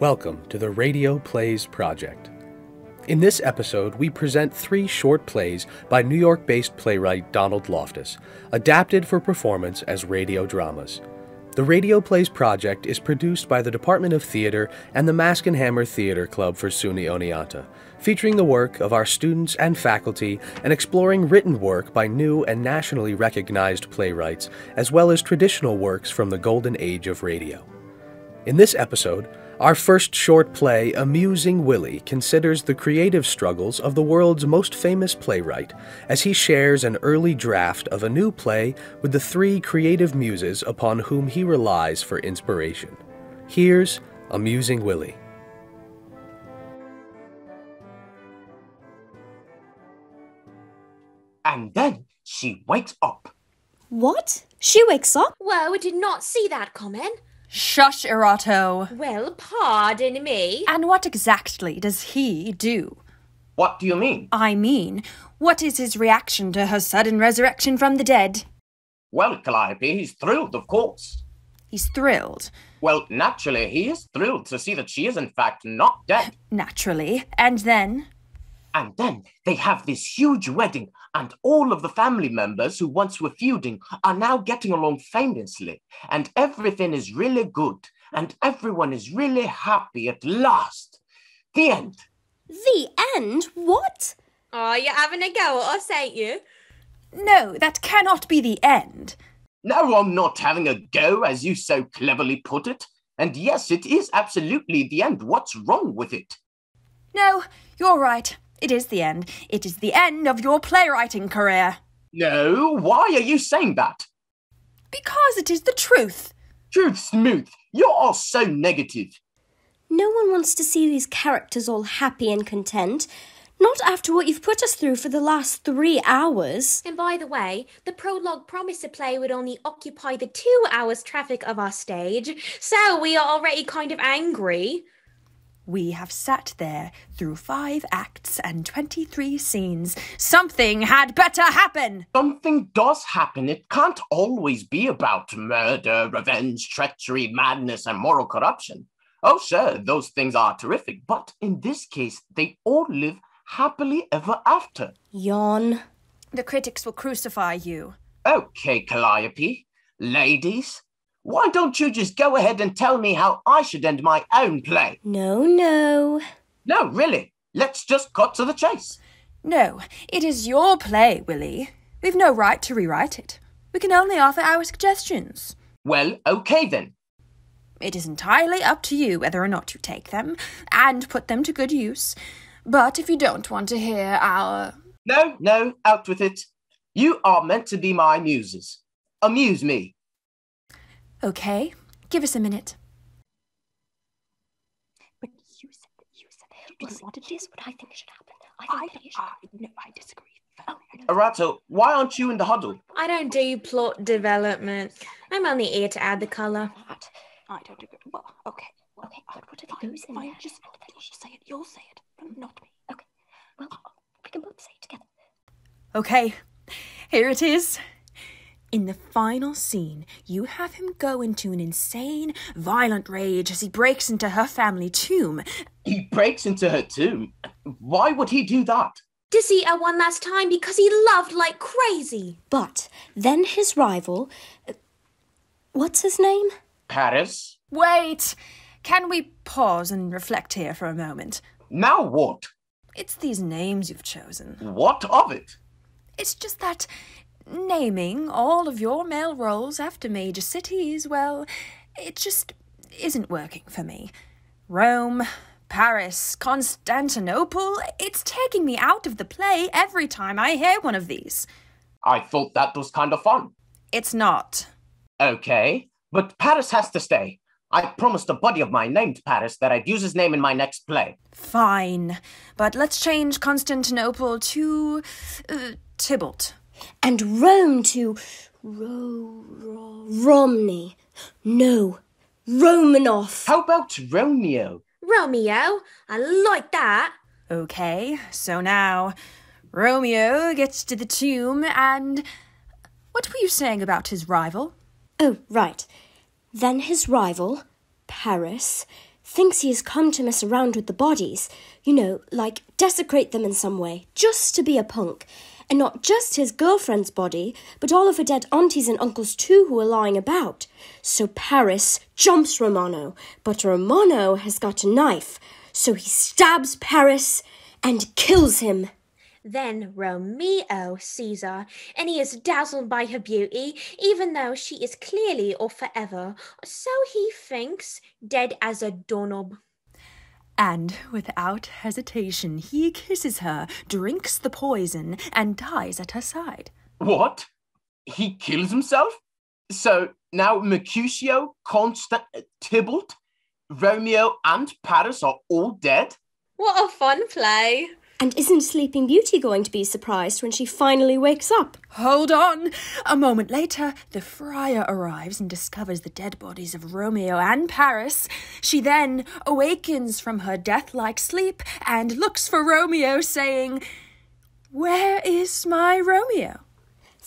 Welcome to the Radio Plays Project. In this episode, we present 3 short plays by New York-based playwright Donald Loftus, adapted for performance as radio dramas. The Radio Plays Project is produced by the Department of Theatre and the Mask and Hammer Theatre Club for SUNY Oneonta, featuring the work of our students and faculty and exploring written work by new and nationally recognized playwrights, as well as traditional works from the golden age of radio. In this episode, our first short play, Amusing Willie, considers the creative struggles of the world's most famous playwright, as he shares an early draft of a new play with the 3 creative muses upon whom he relies for inspiration. Here's Amusing Willie. And then she wakes up. What? She wakes up? Well, I did not see that comment. Shush, Erato. Well, pardon me. And what exactly does he do? What do you mean? I mean, what is his reaction to her sudden resurrection from the dead? Well, Calliope, he's thrilled, of course. He's thrilled. Well, naturally, he is thrilled to see that she is in fact not dead. Naturally. And then? And then they have this huge wedding, and all of the family members who once were feuding are now getting along famously, and everything is really good, and everyone is really happy at last. The end. The end? What? Oh, you're having a go at us, ain't you? No, that cannot be the end. No, I'm not having a go, as you so cleverly put it. And yes, it is absolutely the end. What's wrong with it? No, you're right. It is the end. It is the end of your playwriting career. No, why are you saying that? Because it is the truth. Truth Smooth, you are so negative. No one wants to see these characters all happy and content. Not after what you've put us through for the last 3 hours. And by the way, the prologue promised the play would only occupy the 2 hours traffic of our stage, so we are already kind of angry. We have sat there through 5 acts and 23 scenes. Something had better happen! Something does happen. It can't always be about murder, revenge, treachery, madness, and moral corruption. Oh, sure, those things are terrific, but in this case, they all live happily ever after. Yawn. The critics will crucify you. Okay, Calliope. Ladies, why don't you just go ahead and tell me how I should end my own play? No. No, really. Let's just cut to the chase. No, it is your play, Willie. We've no right to rewrite it. We can only offer our suggestions. Well, okay then. It is entirely up to you whether or not you take them and put them to good use. But if you don't want to hear our... No, out with it. You are meant to be my muses. Amuse me. Okay, give us a minute. But you said you didn't want to. This is what I think should happen. I disagree. Erato, why aren't you in the huddle? I don't do plot development. I'm only here to add the colour. I don't agree. Well, okay. But what if he goes in there? Just say it. You'll say it, not me. Okay. Well, we can both say it together. Okay, here it is. In the final scene, you have him go into an insane, violent rage as he breaks into her family tomb. He breaks into her tomb? Why would he do that? To see her one last time because he loved like crazy. But then his rival... what's his name? Paris? Wait! Can we pause and reflect here for a moment? Now what? It's these names you've chosen. What of it? It's just that... naming all of your male roles after major cities, well, it just isn't working for me. Rome, Paris, Constantinople, it's taking me out of the play every time I hear one of these. I thought that was kind of fun. It's not. Okay, but Paris has to stay. I promised a buddy of mine named Paris that I'd use his name in my next play. Fine, but let's change Constantinople to... Tybalt. And Rome to... Romney. No, Romanoff. How about Romeo? Romeo, I like that. Okay, so now Romeo gets to the tomb and... What were you saying about his rival? Oh, right. Then his rival, Paris, thinks he has come to mess around with the bodies. You know, like desecrate them in some way, just to be a punk. And not just his girlfriend's body, but all of her dead aunties and uncles too who are lying about. So Paris jumps Romano, but Romano has got a knife. So he stabs Paris and kills him. Then Romeo sees her, and he is dazzled by her beauty, even though she is clearly or forever, so he thinks, dead as a doorknob. And without hesitation, he kisses her, drinks the poison, and dies at her side. What? He kills himself? So now Mercutio, Constant, Tybalt, Romeo, and Paris are all dead? What a fun play! And isn't Sleeping Beauty going to be surprised when she finally wakes up? Hold on! A moment later, the friar arrives and discovers the dead bodies of Romeo and Paris. She then awakens from her death-like sleep and looks for Romeo, saying, "Where is my Romeo?"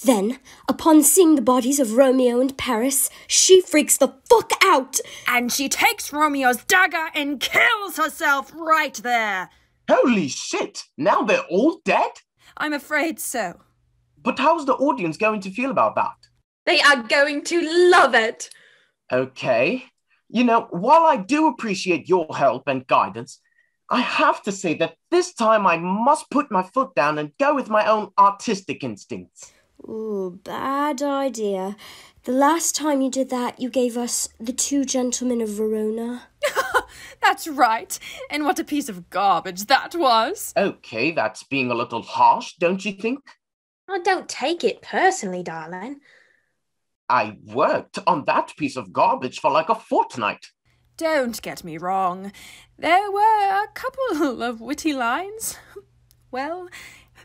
Then, upon seeing the bodies of Romeo and Paris, she freaks the fuck out! And she takes Romeo's dagger and kills herself right there. Holy shit! Now they're all dead? I'm afraid so. But how's the audience going to feel about that? They are going to love it! Okay. You know, while I do appreciate your help and guidance, I have to say that this time I must put my foot down and go with my own artistic instincts. Ooh, bad idea. The last time you did that, you gave us The Two Gentlemen of Verona. That's right. And what a piece of garbage that was. Okay, that's being a little harsh, don't you think? Oh, don't take it personally, darling. I worked on that piece of garbage for like a fortnight. Don't get me wrong. There were a couple of witty lines. Well,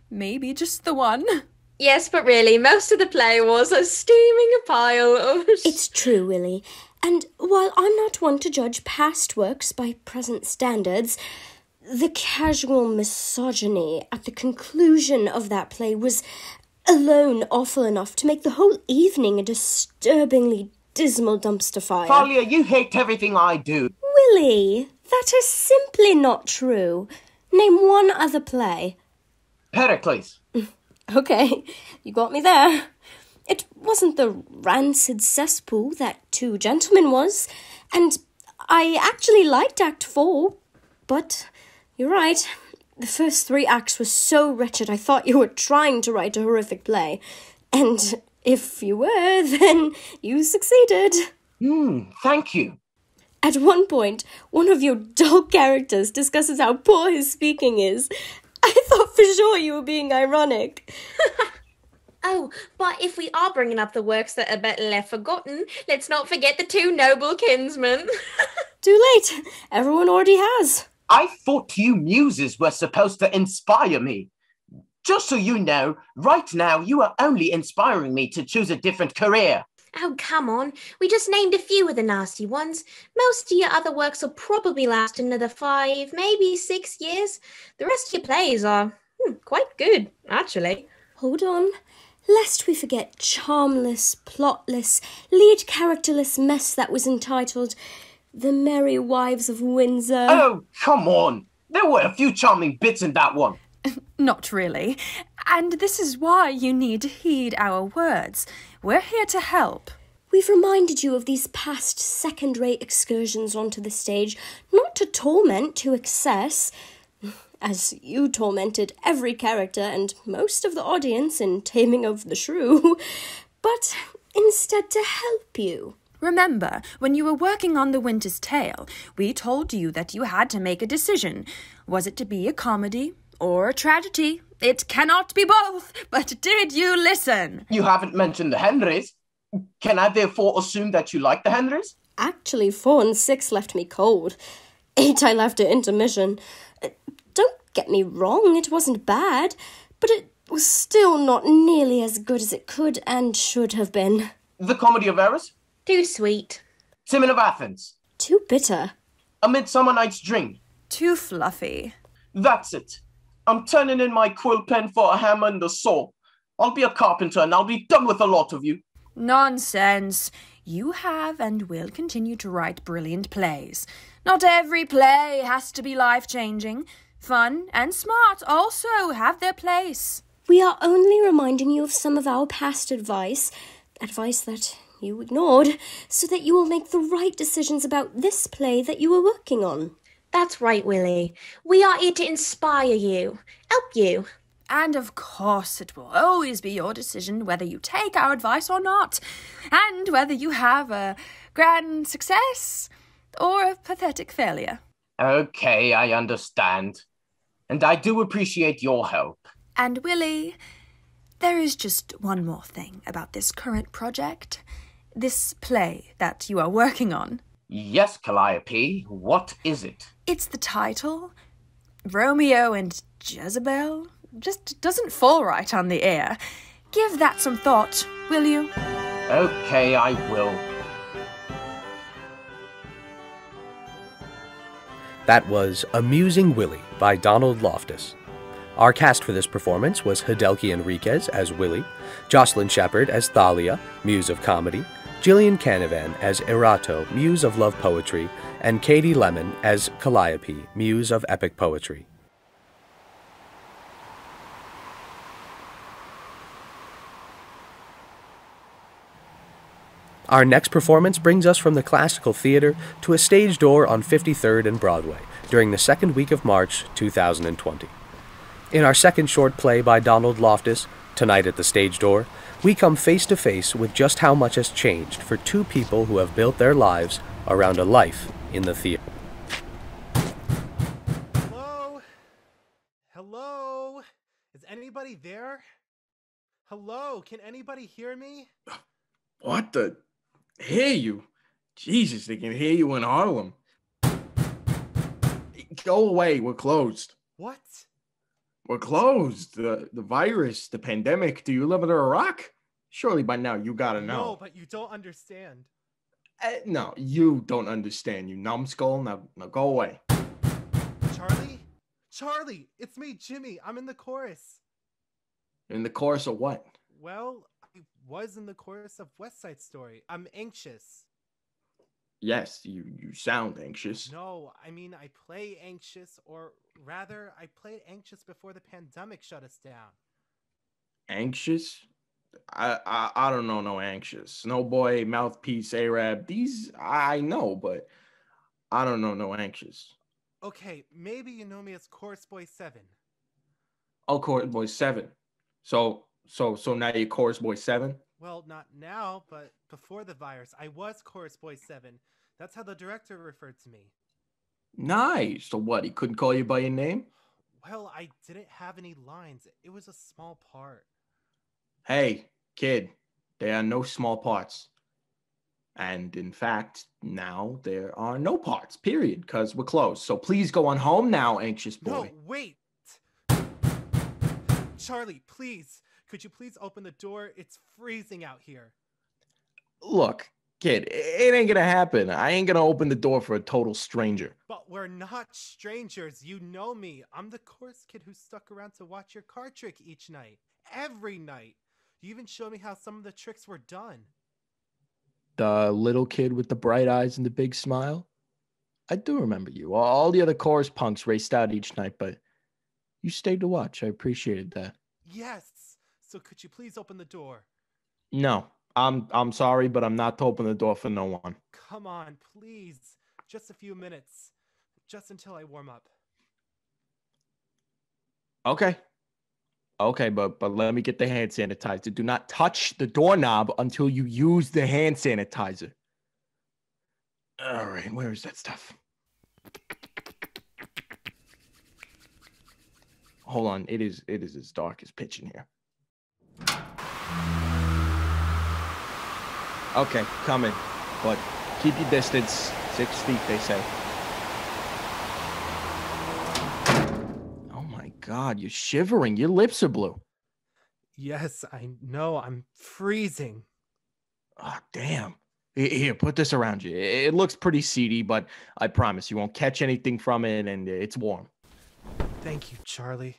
maybe just the one. Yes, but really, most of the play was a steaming pile of... It's true, Willie. And while I'm not one to judge past works by present standards, the casual misogyny at the conclusion of that play was alone awful enough to make the whole evening a disturbingly dismal dumpster fire. Talia, you hate everything I do. Willie, that is simply not true. Name one other play. Pericles. Okay, you got me there. It wasn't the rancid cesspool that Two Gentlemen was, and I actually liked Act 4, but you're right. The first 3 acts were so wretched I thought you were trying to write a horrific play. And if you were, then you succeeded. Thank you. At one point, one of your dull characters discusses how poor his speaking is. I thought for sure you were being ironic. Oh, but if we are bringing up the works that are better left forgotten, let's not forget the 2 noble kinsmen. Too late. Everyone already has. I thought you muses were supposed to inspire me. Just so you know, right now you are only inspiring me to choose a different career. Oh, come on. We just named a few of the nasty ones. Most of your other works will probably last another 5, maybe 6 years. The rest of your plays are quite good, actually. Hold on. Lest we forget charmless, plotless, lead characterless mess that was entitled The Merry Wives of Windsor. Oh, come on. There were a few charming bits in that one. Not really. And this is why you need to heed our words. We're here to help. We've reminded you of these past second-rate excursions onto the stage, not to torment to excess, as you tormented every character and most of the audience in Taming of the Shrew, but instead to help you. Remember, when you were working on The Winter's Tale, we told you that you had to make a decision. Was it to be a comedy or a tragedy? It cannot be both, but did you listen? You haven't mentioned the Henrys. Can I therefore assume that you like the Henrys? Actually, 4 and 6 left me cold. 8 I left at intermission. Don't get me wrong, it wasn't bad, but it was still not nearly as good as it could and should have been. The Comedy of Errors? Too sweet. Timon of Athens? Too bitter. A Midsummer Night's Dream? Too fluffy. That's it. I'm turning in my quill pen for a hammer and a saw. I'll be a carpenter and I'll be done with a lot of you. Nonsense. You have and will continue to write brilliant plays. Not every play has to be life-changing. Fun and smart also have their place. We are only reminding you of some of our past advice that you ignored, so that you will make the right decisions about this play that you are working on. That's right, Willie. We are here to inspire you, help you. And of course it will always be your decision whether you take our advice or not, and whether you have a grand success or a pathetic failure. Okay, I understand. And I do appreciate your help. And Willie, there is just one more thing about this current project, this play that you are working on. Yes, Calliope, what is it? It's the title, Romeo and Jezebel. Just doesn't fall right on the ear. Give that some thought, will you? Okay, I will. That was Amusing Willie by Donald Loftus. Our cast for this performance was Hideki Enriquez as Willie, Jocelyn Shepard as Thalia, Muse of Comedy, Gillian Canavan as Erato, Muse of Love Poetry, and Katie Lemon as Calliope, Muse of Epic Poetry. Our next performance brings us from the classical theater to a stage door on 53rd and Broadway during the second week of March 2020. In our second short play by Donald Loftus, Tonight at the Stage Door, we come face to face with just how much has changed for two people who have built their lives around a life in the theater. Hello? Hello? Is anybody there? Hello? Can anybody hear me? What the? Hear you? Jesus, they can hear you in Harlem. Go away, we're closed. What? We're closed. The virus, the pandemic. Do you live under a rock? Surely by now you gotta know. No, but you don't understand. No, you don't understand, you numbskull. Now go away. Charlie? Charlie, it's me, Jimmy. I'm in the chorus. In the chorus of what? Well, I was in the chorus of West Side Story. I'm anxious. Yes, you sound anxious. No, I mean I play anxious, or rather, I played anxious before the pandemic shut us down. Anxious? I don't know no anxious. Snowboy, Mouthpiece, Arab. These I know, but I don't know no anxious. Okay, maybe you know me as Chorus Boy 7. Oh, Chorus Boy 7. So now you're Chorus Boy 7? Well, not now, but before the virus, I was Chorus Boy 7. That's how the director referred to me. Nice. So what, he couldn't call you by your name? Well, I didn't have any lines. It was a small part. Hey, kid, there are no small parts. And in fact, now there are no parts, period, because we're closed. So please go on home now, anxious boy. No, wait! Charlie, please. Could you please open the door? It's freezing out here. Look, kid, it ain't gonna happen. I ain't gonna open the door for a total stranger. But we're not strangers. You know me. I'm the chorus kid who stuck around to watch your card trick each night. Every night. You even showed me how some of the tricks were done. The little kid with the bright eyes and the big smile? I do remember you. All the other chorus punks raced out each night, but you stayed to watch. I appreciated that. Yes. So could you please open the door? No, I'm sorry, but I'm not to open the door for no one. Come on, please. Just a few minutes. Just until I warm up. Okay, but let me get the hand sanitizer. Do not touch the doorknob until you use the hand sanitizer. All right, where is that stuff? Hold on, it is as dark as pitch in here. Okay, come in, but keep your distance. 6 feet, they say. Oh my God, you're shivering. Your lips are blue. Yes, I know. I'm freezing. Oh, damn. Here, put this around you. It looks pretty seedy, but I promise you won't catch anything from it, and it's warm. Thank you, Charlie.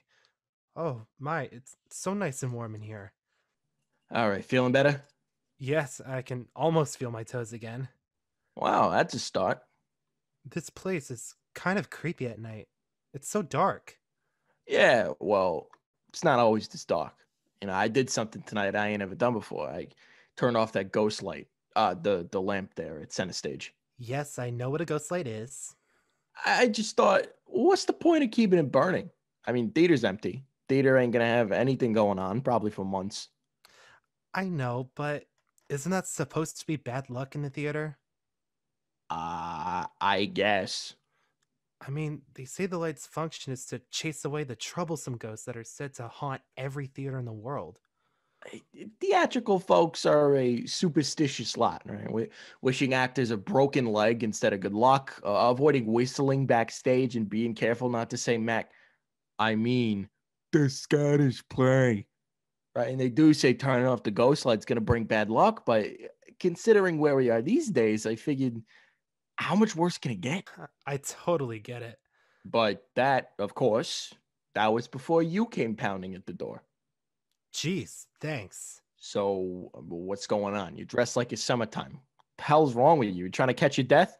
Oh, my, it's so nice and warm in here. All right, feeling better? Yes, I can almost feel my toes again. Wow, that's a start. This place is kind of creepy at night. It's so dark. Yeah, well, it's not always this dark. I did something tonight I ain't ever done before. I turned off that ghost light, the lamp there at center stage. Yes, I know what a ghost light is. I just thought, what's the point of keeping it burning? I mean, theater's empty. Theater ain't gonna have anything going on, probably for months. I know, but isn't that supposed to be bad luck in the theater? I guess. I mean, they say the light's function is to chase away the troublesome ghosts that are said to haunt every theater in the world. Theatrical folks are a superstitious lot, right? Wishing actors a broken leg instead of good luck, avoiding whistling backstage and being careful not to say Mac. I mean, the Scottish play. Right, and they do say turning off the ghost light's going to bring bad luck, but considering where we are these days, I figured how much worse can it get? I totally get it. But that, of course, that was before you came pounding at the door. Jeez, thanks. So what's going on? You dress like it's summertime. The hell's wrong with you? You trying to catch your death?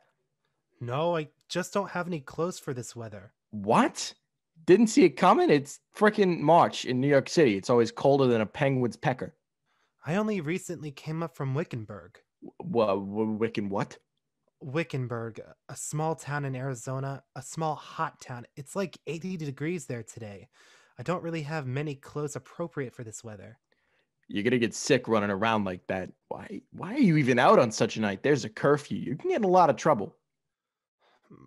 No, I just don't have any clothes for this weather. What? Didn't see it coming? It's freaking March in New York City. It's always colder than a penguin's pecker. I only recently came up from Wickenburg. Wiccan what? Wickenburg, a small town in Arizona, a small hot town. It's like 80 degrees there today. I don't really have many clothes appropriate for this weather. You're gonna get sick running around like that. Why are you even out on such a night? There's a curfew. You can get in a lot of trouble.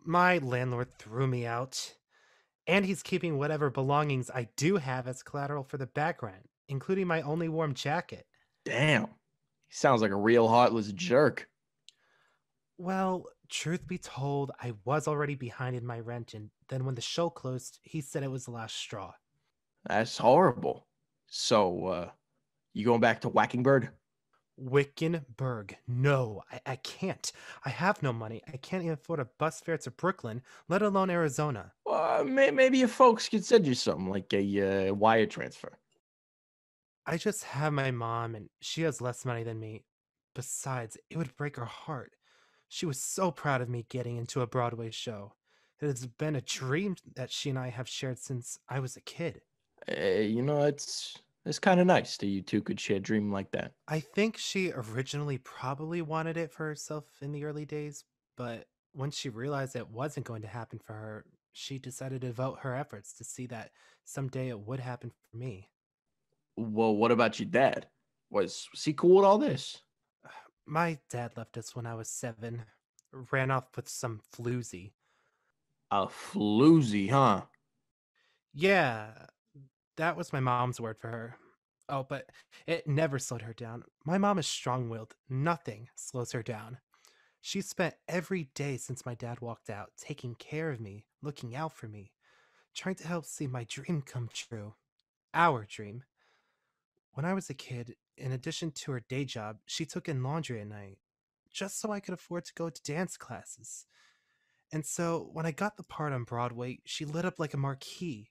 My landlord threw me out. And he's keeping whatever belongings I do have as collateral for the background, including my only warm jacket. Damn. He sounds like a real heartless jerk. Well, truth be told, I was already behind in my rent, and then when the show closed, he said it was the last straw. That's horrible. So, you going back to Wackingbird? Wickenburg. No, I can't. I have no money. I can't even afford a bus fare to Brooklyn, let alone Arizona. Maybe your folks could send you something, like a wire transfer. I just have my mom, and she has less money than me. Besides, it would break her heart. She was so proud of me getting into a Broadway show. It has been a dream that she and I have shared since I was a kid. It's kind of nice that you two could share a dream like that. I think she originally probably wanted it for herself in the early days, but once she realized it wasn't going to happen for her, she decided to devote her efforts to see that someday it would happen for me. Well, what about your dad? Was he cool with all this? My dad left us when I was 7, ran off with some floozy. A floozy, huh? Yeah, that was my mom's word for her. Oh, but it never slowed her down. My mom is strong-willed. Nothing slows her down. She spent every day since my dad walked out taking care of me, looking out for me, trying to help see my dream come true. Our dream. When I was a kid, in addition to her day job, she took in laundry at night, just so I could afford to go to dance classes. And so, when I got the part on Broadway, she lit up like a marquee.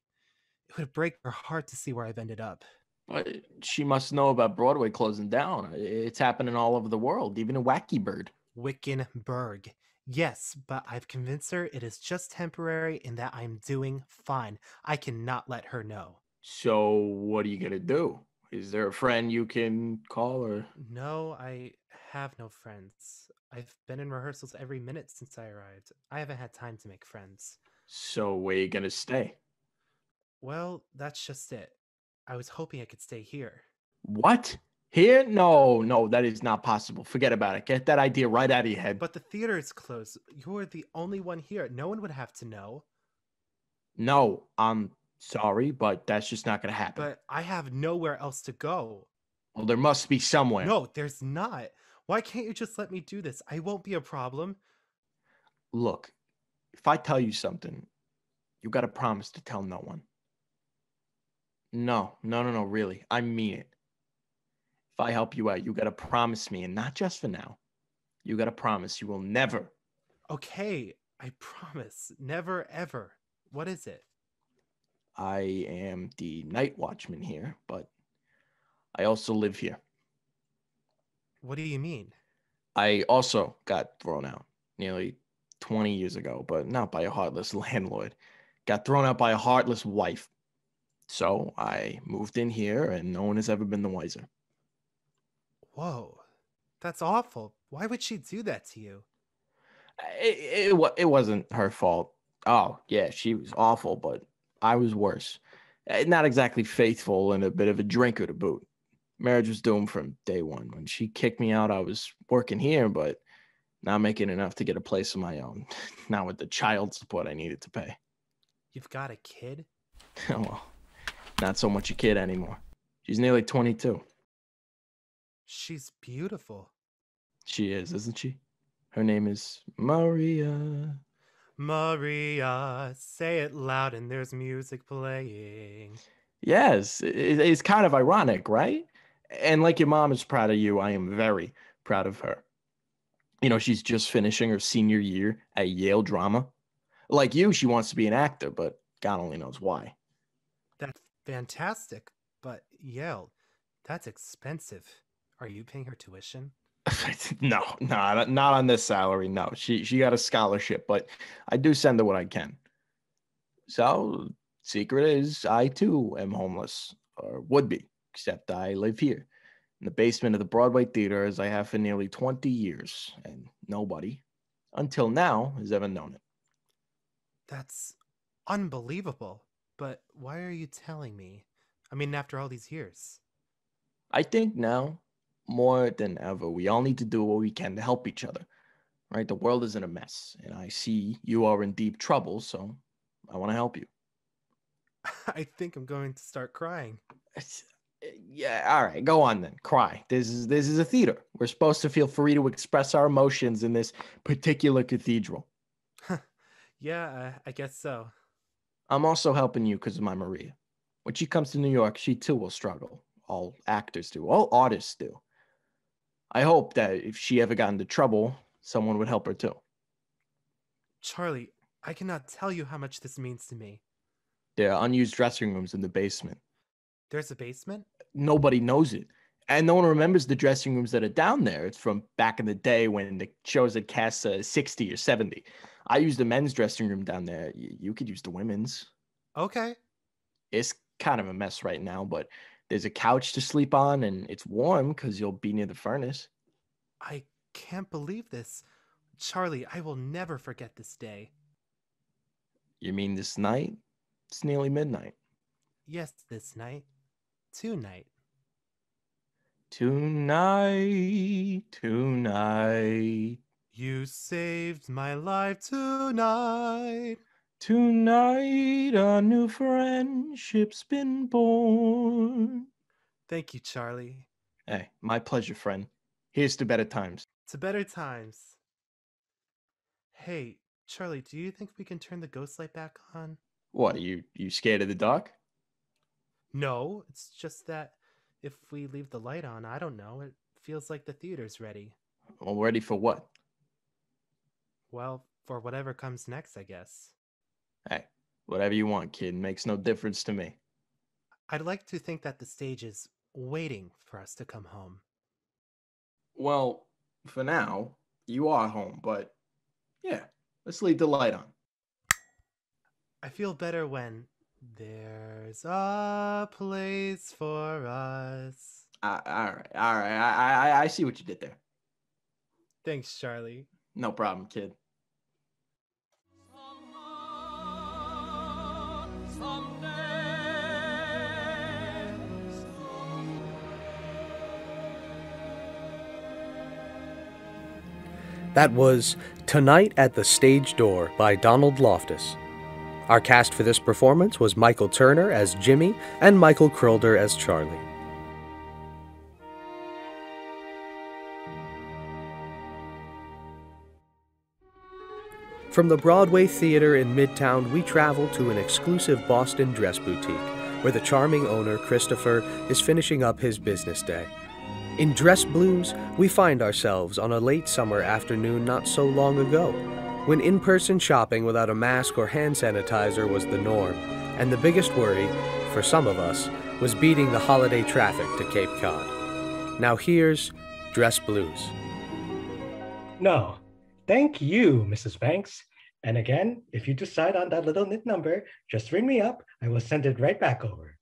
It would break her heart to see where I've ended up. But she must know about Broadway closing down. It's happening all over the world, even in Wackybird. Wickenburg. Yes, but I've convinced her it is just temporary and that I'm doing fine. I cannot let her know. So what are you going to do? Is there a friend you can call or? No, I have no friends. I've been in rehearsals every minute since I arrived. I haven't had time to make friends. So where you going to stay? Well, that's just it. I was hoping I could stay here. What? Here? No, that is not possible. Forget about it. Get that idea right out of your head. But the theater is closed. You're the only one here. No one would have to know. No, I'm sorry, but that's just not going to happen. But I have nowhere else to go. Well, there must be somewhere. No, there's not. Why can't you just let me do this? I won't be a problem. Look, if I tell you something, you got to promise to tell no one. No, really. I mean it. If I help you out, you got to promise me, and not just for now. You got to promise you will never. Okay, I promise. Never, ever. What is it? I am the night watchman here, but I also live here. What do you mean? I also got thrown out nearly 20 years ago, but not by a heartless landlord. Got thrown out by a heartless wife. So I moved in here, and no one has ever been the wiser. Whoa, that's awful. Why would she do that to you? It wasn't her fault. Oh, yeah, she was awful, but I was worse. Not exactly faithful and a bit of a drinker to boot. Marriage was doomed from day one. When she kicked me out, I was working here, but not making enough to get a place of my own. Not with the child support I needed to pay. You've got a kid? Well, not so much a kid anymore. She's nearly 22. She's beautiful. She is, isn't she? Her name is Maria. Maria, say it loud and there's music playing. Yes, it's kind of ironic, right? And like your mom is proud of you, I am very proud of her. You know, she's just finishing her senior year at Yale Drama. Like you, she wants to be an actor, but God only knows why. That's fantastic, but Yale, that's expensive. Are you paying her tuition? No, not on this salary. No, she got a scholarship, but I do send her what I can. So, secret is I too am homeless, or would be, except I live here in the basement of the Broadway Theatre as I have for nearly 20 years, and nobody, until now, has ever known it. That's unbelievable. But why are you telling me? I mean, after all these years. I think now, more than ever, we all need to do what we can to help each other, right? The world is in a mess, and I see you are in deep trouble, so I want to help you. I think I'm going to start crying. Yeah, all right, go on then, cry. This is a theater. We're supposed to feel free to express our emotions in this particular cathedral. Yeah, I guess so. I'm also helping you because of my Maria. When she comes to New York, she too will struggle. All actors do, all artists do. I hope that if she ever got into trouble, someone would help her too. Charlie, I cannot tell you how much this means to me. There are unused dressing rooms in the basement. There's a basement? Nobody knows it. And no one remembers the dressing rooms that are down there. It's from back in the day when the shows had cast 60 or 70. I used the men's dressing room down there. You could use the women's. Okay. It's kind of a mess right now, but there's a couch to sleep on, and it's warm because you'll be near the furnace. I can't believe this. Charlie, I will never forget this day. You mean this night? It's nearly midnight. Yes, this night. Tonight. Tonight. You saved my life tonight. Tonight, a new friendship's been born. Thank you, Charlie. Hey, my pleasure, friend. Here's to better times. To better times. Hey, Charlie, do you think we can turn the ghost light back on? What, are you scared of the dark? No, it's just that if we leave the light on, I don't know, it feels like the theater's ready. Well, ready for what? Well, for whatever comes next, I guess. Hey, whatever you want, kid. Makes no difference to me. I'd like to think that the stage is waiting for us to come home. Well, for now, you are home, but yeah, let's leave the light on. I feel better when there's a place for us. All right. I see what you did there. Thanks, Charlie. No problem, kid. That was Tonight at the Stage Door by Donald Loftus. Our cast for this performance was Michael Turner as Jimmy and Michael Krolder as Charlie. From the Broadway Theatre in Midtown, we travel to an exclusive Boston dress boutique, where the charming owner, Christopher, is finishing up his business day. In Dress Blues, we find ourselves on a late summer afternoon not so long ago, when in-person shopping without a mask or hand sanitizer was the norm, and the biggest worry, for some of us, was beating the holiday traffic to Cape Cod. Now here's dress blues. No, thank you, Mrs. Banks. And again, if you decide on that little knit number, just ring me up. I will send it right back over.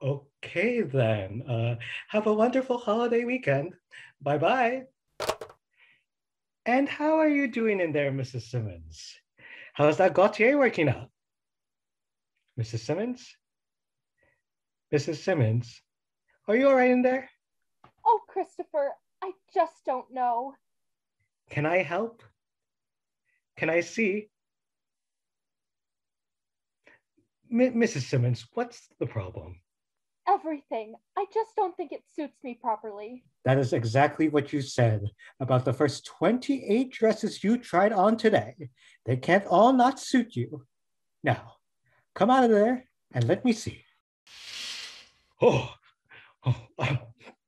Okay, then. Have a wonderful holiday weekend. Bye-bye. And how are you doing in there, Mrs. Simmons? How's that Gautier working out? Mrs. Simmons? Mrs. Simmons, are you all right in there? Oh, Christopher, I just don't know. Can I help? Can I see? Mrs. Simmons, what's the problem? Everything. I just don't think it suits me properly. That is exactly what you said about the first 28 dresses you tried on today. They can't all not suit you. Now, come out of there and let me see. Oh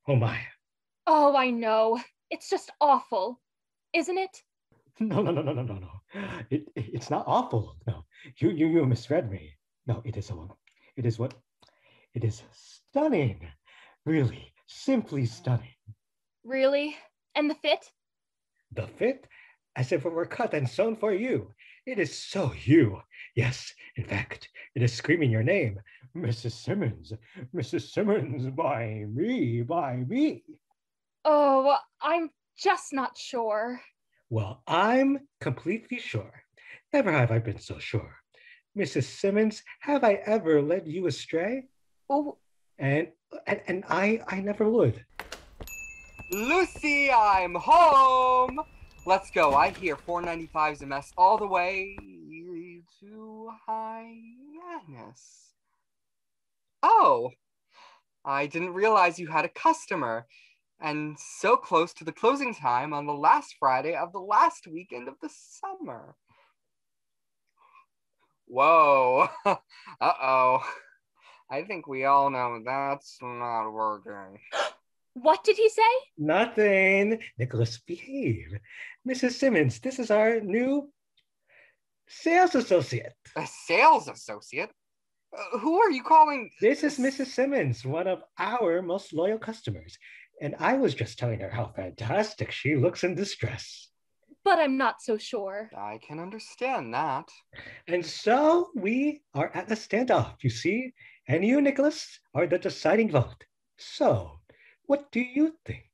my. Oh, I know. It's just awful, isn't it? No. It's not awful. No, you misread me. No, it is stunning. Really, simply stunning. Really? And the fit? The fit? As if it were cut and sewn for you. It is so you. Yes, in fact, it is screaming your name. Mrs. Simmons, Mrs. Simmons, buy me, buy me. Oh, I'm just not sure. Well, I'm completely sure. Never have I been so sure. Mrs. Simmons, have I ever led you astray? Oh. And I never would. Lucy, I'm home. Let's go. I hear 495's a mess all the way to Hyannis. Oh, I didn't realize you had a customer. And so close to the closing time on the last Friday of the last weekend of the summer. Whoa. Uh-oh. I think we all know that's not working. What did he say? Nothing. Nicholas, behave. Mrs. Simmons, this is our new sales associate. A sales associate? Who are you calling? This is Mrs. Simmons, one of our most loyal customers. And I was just telling her how fantastic she looks in this dress. But I'm not so sure. I can understand that. And so we are at a standoff, you see? And you, Nicholas, are the deciding vote. So, what do you think?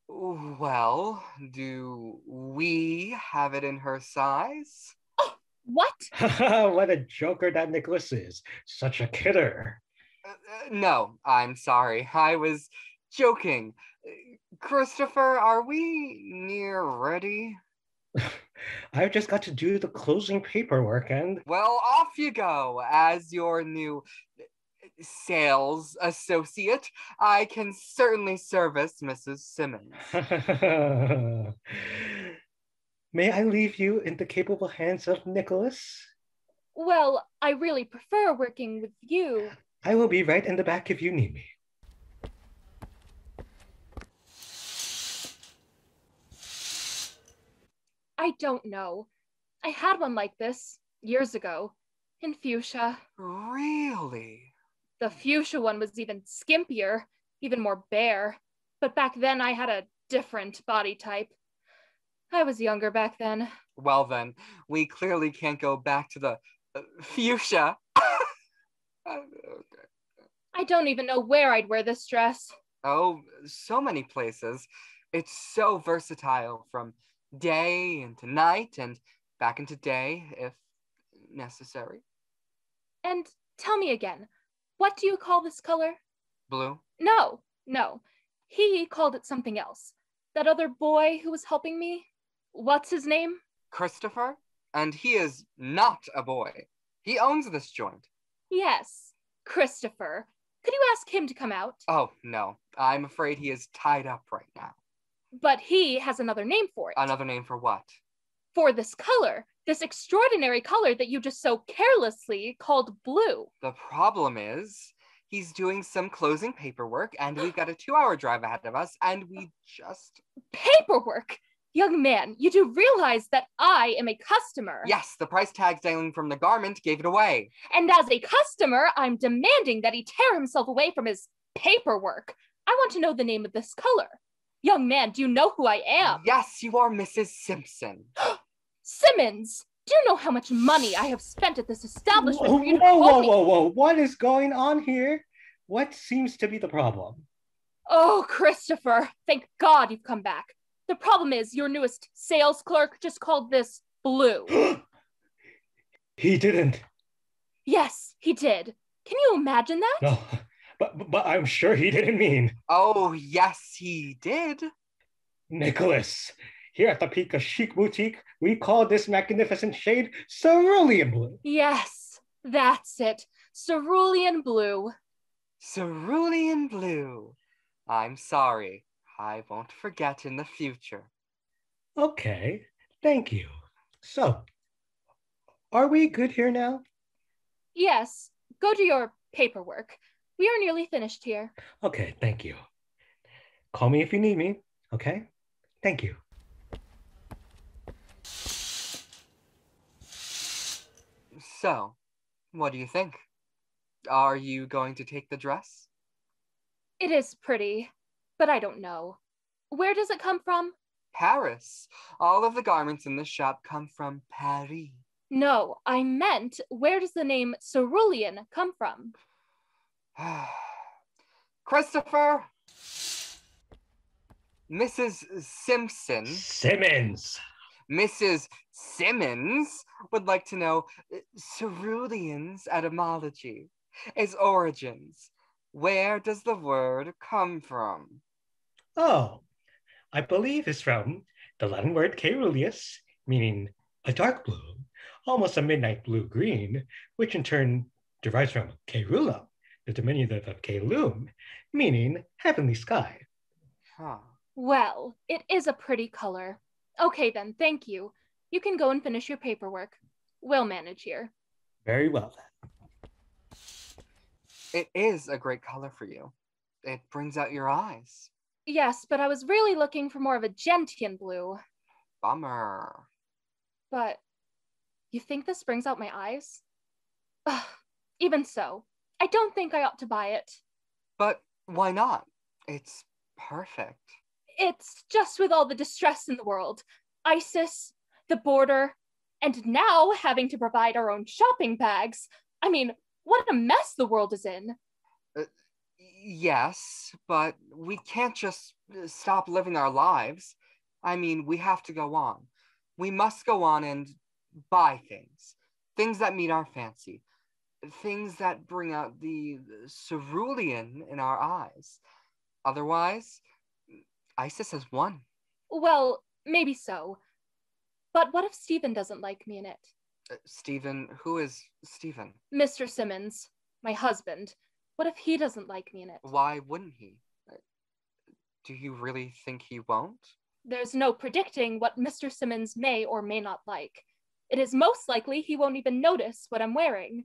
Well, do we have it in her size? Oh, what? What a joker that Nicholas is. Such a kidder. No, I'm sorry. I was joking. Christopher, are we near ready? I've just got to do the closing paperwork and... Well, off you go. As your new sales associate, I can certainly service Mrs. Simmons. May I leave you in the capable hands of Nicholas? Well, I really prefer working with you. I will be right in the back if you need me. I don't know. I had one like this years ago in fuchsia. Really? The fuchsia one was even skimpier, even more bare. But back then I had a different body type. I was younger back then. Well then, we clearly can't go back to the fuchsia. I don't even know where I'd wear this dress. Oh, so many places. It's so versatile, from day into night and back into day if necessary. And tell me again, what do you call this color? Blue? No. He called it something else. That other boy who was helping me, what's his name? Christopher? And he is not a boy. He owns this joint. Yes, Christopher. Could you ask him to come out? Oh, no. I'm afraid he is tied up right now. But he has another name for it. Another name for what? For this color. This extraordinary color that you just so carelessly called blue. The problem is, he's doing some closing paperwork, and we've got a 2-hour drive ahead of us, and we just... Paperwork? Young man, you do realize that I am a customer. Yes, the price tag dangling from the garment gave it away. And as a customer, I'm demanding that he tear himself away from his paperwork. I want to know the name of this color. Young man, do you know who I am? Yes, you are Mrs. Simpson. Simmons! Do you know how much money I have spent at this establishment for you to Whoa, call me? whoa. What is going on here? What seems to be the problem? Oh, Christopher, thank God you've come back. The problem is your newest sales clerk just called this blue. He didn't. Yes, he did. Can you imagine that? No, but I'm sure he didn't mean. Oh, yes, he did. Nicholas, here at the Pika Chic Boutique, we call this magnificent shade cerulean blue. Yes, that's it. Cerulean blue. Cerulean blue. I'm sorry. I won't forget in the future. Okay, thank you. So, are we good here now? Yes, go do your paperwork. We are nearly finished here. Okay, thank you. Call me if you need me, okay? Thank you. So, what do you think? Are you going to take the dress? It is pretty, but I don't know. Where does it come from? Paris. All of the garments in the shop come from Paris. No, I meant, where does the name cerulean come from? Christopher! Mrs. Simpson. Simmons! Mrs. Simmons would like to know cerulean's etymology, its origins. Where does the word come from? Oh, I believe it's from the Latin word caeruleus, meaning a dark blue, almost a midnight blue-green, which in turn derives from caerulum, the diminutive of caelum, meaning heavenly sky. Huh. Well, it is a pretty color. Okay then, thank you. You can go and finish your paperwork. We'll manage here. Very well then. It is a great color for you. It brings out your eyes. Yes, but I was really looking for more of a gentian blue. Bummer. But you think this brings out my eyes? Ugh, even so, I don't think I ought to buy it. But why not? It's perfect. It's just with all the distress in the world. ISIS, the border, and now having to provide our own shopping bags. I mean, what a mess the world is in. Yes, but we can't just stop living our lives. I mean, we have to go on. We must go on and buy things. Things that meet our fancy. Things that bring out the cerulean in our eyes. Otherwise, ISIS has won. Well, maybe so. But what if Stephen doesn't like me in it? Stephen, who is Stephen? Mr. Simmons, my husband. What if he doesn't like me in it? Why wouldn't he? Do you really think he won't? There's no predicting what Mr. Simmons may or may not like. It is most likely he won't even notice what I'm wearing.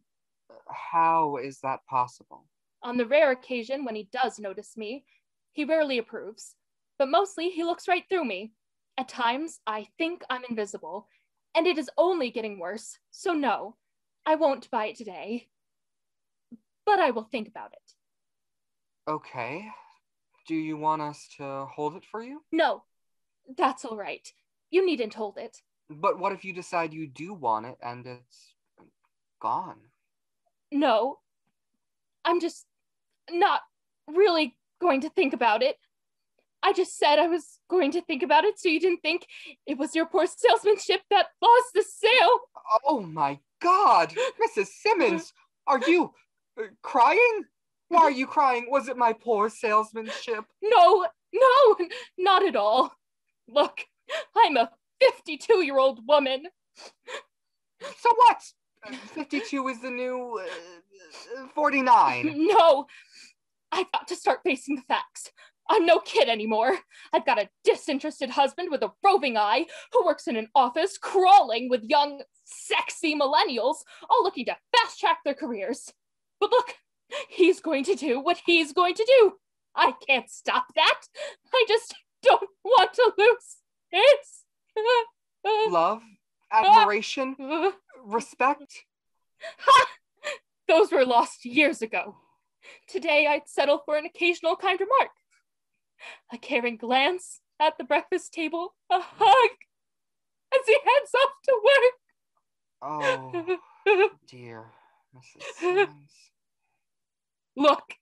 How is that possible? On the rare occasion when he does notice me, he rarely approves, but mostly he looks right through me. At times, I think I'm invisible, and it is only getting worse, so no, I won't buy it today. But I will think about it. Okay. Do you want us to hold it for you? No, that's all right. You needn't hold it. But what if you decide you do want it and it's gone? No, I'm just not really going to think about it. I just said I was going to think about it so you didn't think it was your poor salesmanship that lost the sale. Oh my God, Mrs. Simmons, are you crying? Why are you crying? Was it my poor salesmanship? No, not at all. Look, I'm a 52-year-old woman. So what? 52 is the new 49. No, I've got to start facing the facts. I'm no kid anymore. I've got a disinterested husband with a roving eye who works in an office crawling with young, sexy millennials, all looking to fast-track their careers. But look, he's going to do what he's going to do. I can't stop that. I just don't want to lose his love, admiration, respect. Ha! Those were lost years ago. Today I'd settle for an occasional kind remark. A caring glance at the breakfast table, a hug as he heads off to work. Oh, dear, Mrs. Simmons. Look,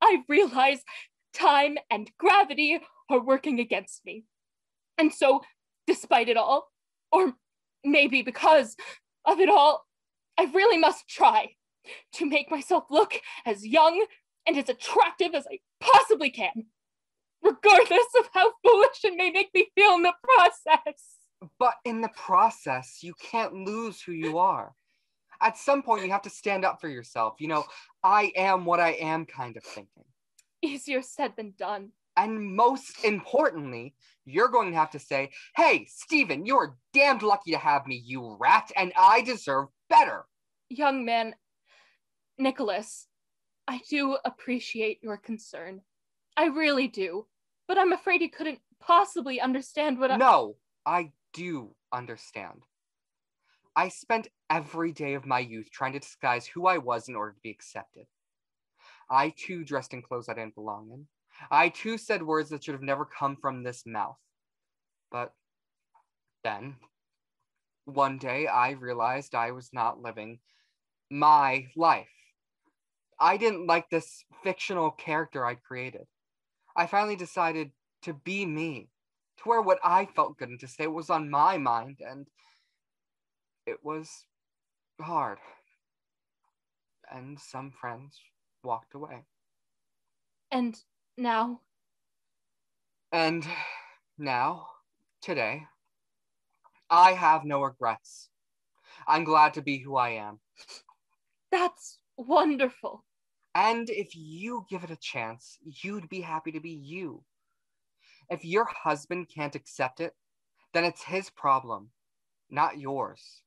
I realize time and gravity are working against me. And so, despite it all, or maybe because of it all, I really must try to make myself look as young and as attractive as I possibly can, regardless of how foolish it may make me feel in the process. But in the process, you can't lose who you are. At some point, you have to stand up for yourself. You know, I am what I am kind of thinking. Easier said than done. And most importantly, you're going to have to say, hey, Stephen, you're damned lucky to have me, you rat, and I deserve better. Young man, Nicholas, I do appreciate your concern. I really do. But I'm afraid you couldn't possibly understand what No, I do understand. I spent every day of my youth trying to disguise who I was in order to be accepted. I too dressed in clothes I didn't belong in. I too said words that should have never come from this mouth. But then, one day I realized I was not living my life. I didn't like this fictional character I'd created. I finally decided to be me, to wear what I felt good and to say what was on my mind, and it was hard. And some friends walked away. And now? And now, today, I have no regrets. I'm glad to be who I am. That's wonderful. And if you give it a chance, you'd be happy to be you. If your husband can't accept it, then it's his problem, not yours.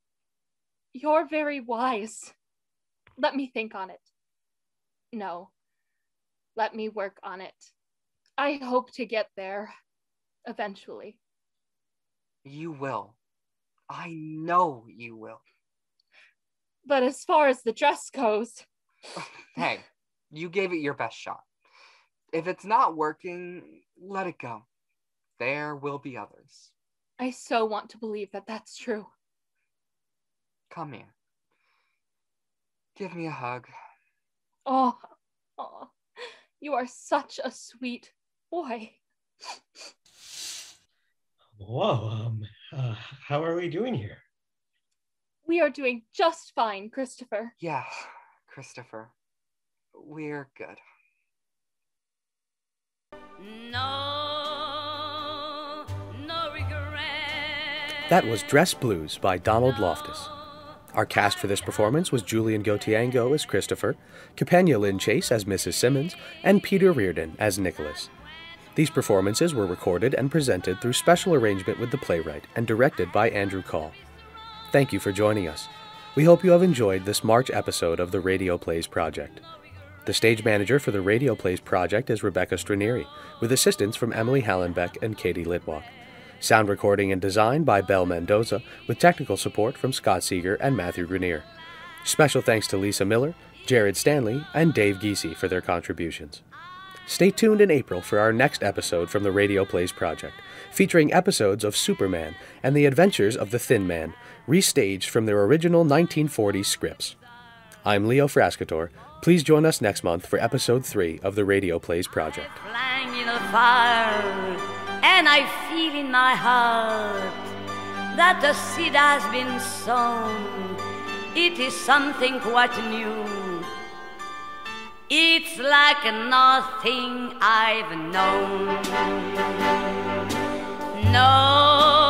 You're very wise. Let me think on it. No, let me work on it. I hope to get there eventually. You will. I know you will. But as far as the dress goes... Hey, you gave it your best shot. If it's not working, let it go. There will be others. I so want to believe that that's true. Come here. Give me a hug. Oh, you are such a sweet boy. Whoa, how are we doing here? We are doing just fine, Christopher. Yeah, Christopher. We're good. No regret. That was Dress Blues by Donald Loftus. Our cast for this performance was Julian Gautiengo as Christopher, Capenia Lynn Chase as Mrs. Simmons, and Peter Reardon as Nicholas. These performances were recorded and presented through special arrangement with the playwright and directed by Andrew Kahl. Thank you for joining us. We hope you have enjoyed this March episode of the Radio Plays Project. The stage manager for the Radio Plays Project is Rebecca Stranieri, with assistance from Emily Hallenbeck and Katie Litwalk. Sound recording and design by Belle Mendoza, with technical support from Scott Seeger and Matthew Grenier. Special thanks to Lisa Miller, Jared Stanley, and Dave Giese for their contributions. Stay tuned in April for our next episode from the Radio Plays Project, featuring episodes of Superman and the Adventures of the Thin Man, restaged from their original 1940s scripts. I'm Leo Frascator. Please join us next month for episode 3 of the Radio Plays Project. Flying in the fire, and I feel in my heart that the seed has been sown. It is something quite new. It's like nothing I've known. No